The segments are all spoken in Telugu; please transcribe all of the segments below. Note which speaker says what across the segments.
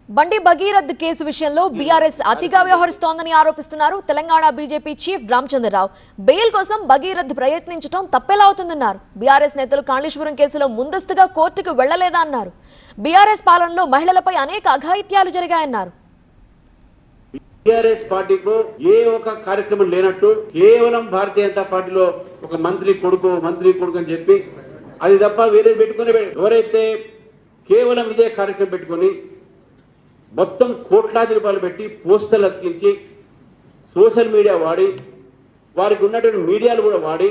Speaker 1: బండి భగీరథ్ కేసు విషయంలో బీఆర్ఎస్ అతిగా వ్యవహరిస్తోందని ఆరోపిస్తున్నారు Telangana BJP chief Ramachandra Rao. Bail కోసం భగీరథ్ ప్రయత్నించడం తప్పెలా అవుతుందన్నారు. బీఆర్ఎస్ నేతలు కాళేశ్వరం కేసులో ముందస్తుగా కోర్టుకు వెళ్లలేదా అన్నారు. బీఆర్ఎస్ పాలనలో మహిళలపై అనేక అఘాయిత్యాలు జరిగాయన్నారు.
Speaker 2: టీఆర్ఎస్ పార్టీకు ఏ ఒక కార్యక్రమం లేనట్టు కేవలం భారతీయ జనతా పార్టీలో ఒక మంత్రి కొడుకు అని చెప్పి అది తప్ప వేరే పెట్టుకుని ఎవరైతే కేవలం ఇదే కార్యక్రమం పెట్టుకుని మొత్తం కోట్లాది రూపాయలు పెట్టి పోస్టర్లు అతికించి సోషల్ మీడియా వాడి వారికి ఉన్నటువంటి మీడియాలు కూడా వాడి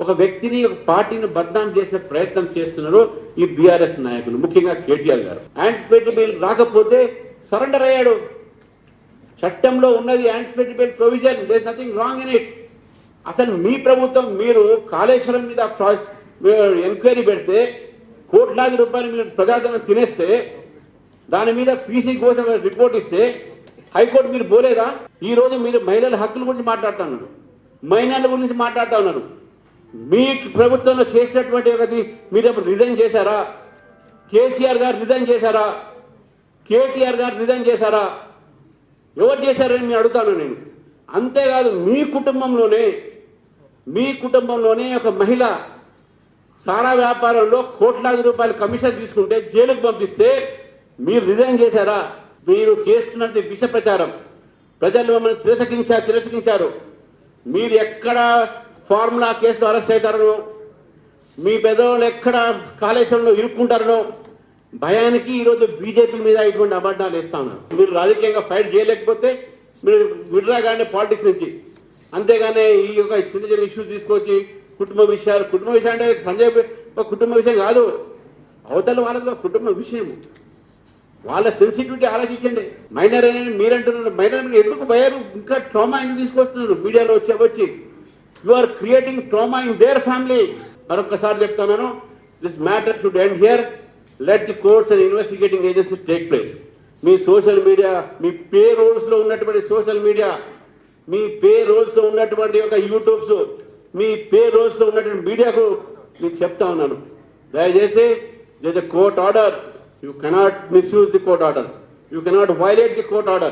Speaker 2: ఒక వ్యక్తిని ఒక పార్టీని బద్నాం చేసే ప్రయత్నం చేస్తున్నారు ఈ బీఆర్ఎస్ నాయకులు, ముఖ్యంగా కేటీఆర్ గారు. యాంటిసిపేటరీ బిల్ రాకపోతే సరెండర్ అయ్యాడు. చట్టంలో ఉన్నది anticipatory bail provision, there is nothing wrong in it. అసలు మీ ప్రభుత్వం మీరు కాళేశ్వరం మీద ఎంక్వైరీ పెడితే కోట్లాది రూపాయలు మీరు ప్రజాధనం తినేస్తే దాని మీద పీసీ కోసం రిపోర్ట్ ఇస్తే హైకోర్టు మీరు పోలేదా? ఈ రోజు మీరు మహిళల హక్కుల గురించి మాట్లాడుతూ ఉన్నారు, మైనార్ల గురించి మాట్లాడుతూ ఉన్నారు. మీ ప్రభుత్వంలో చేసినటువంటి ఒకటి మీరు రిజైన్ చేశారా? కేసీఆర్ గారు రిజైన్ చేశారా? కేటీఆర్ గారు రిజైన్ చేశారా? ఎవరు చేశారని నేను అడుగుతాను నేను. అంతేకాదు మీ కుటుంబంలోనే ఒక మహిళ సారా వ్యాపారంలో కోట్లాది రూపాయల కమిషన్ తీసుకుంటే జైలుకు పంపిస్తే మీరు రిజైన్ చేశారా? మీరు చేస్తున్నది విష ప్రచారం. ప్రజలు మమ్మల్ని తిరస్కరించారు. మీరు ఎక్కడ ఫార్ములా కేసులో అరెస్ట్ అవుతారనో, మీ పెద్దవాళ్ళు ఎక్కడ కాళేశ్వరంలో ఇరుక్కుంటారనో భయానికి ఈరోజు బీజేపీ మీద ఇటువంటి అబద్ధాలు వేస్తా ఉన్నారు. మీరు రాజకీయంగా ఫైట్ చేయలేకపోతే మీరు విడ్రా కానీ పాలిటిక్స్ నుంచి, అంతేగానే ఈ యొక్క చిన్న ఇష్యూస్ తీసుకొచ్చి కుటుంబ విషయం అంటే సంజయ్ కుటుంబ విషయం కాదు, అవతల వాళ్ళతో కుటుంబ విషయం. వాళ్ళ సెన్సిటివిటీ ఆలోచించండి. మైనర్ అని మీరంటున్నారు, మైనర్ ఎందుకు భయారు? ఇంకా ట్రామా ఎందుకు తీసుకొస్తున్నారు? మీడియాలో వచ్చి you are creating trauma in their family. మరొకసారి చెప్తున్నాను, this matter should end here. Let the courts and investigating agencies take place. మీ సోషల్ మీడియా, మీ పే రోల్స్ లో ఉన్నటువంటి సోషల్ మీడియా, మీ పే రోల్స్ లో ఉన్నటువంటి ఒక యూట్యూబ్స్, మీ పే రోల్స్ లో ఉన్నటువంటి మీడియాకు మీకు చెప్తా ఉన్నాను, దయచేసి there's a court order. You cannot misuse the court order. You cannot violate the court order.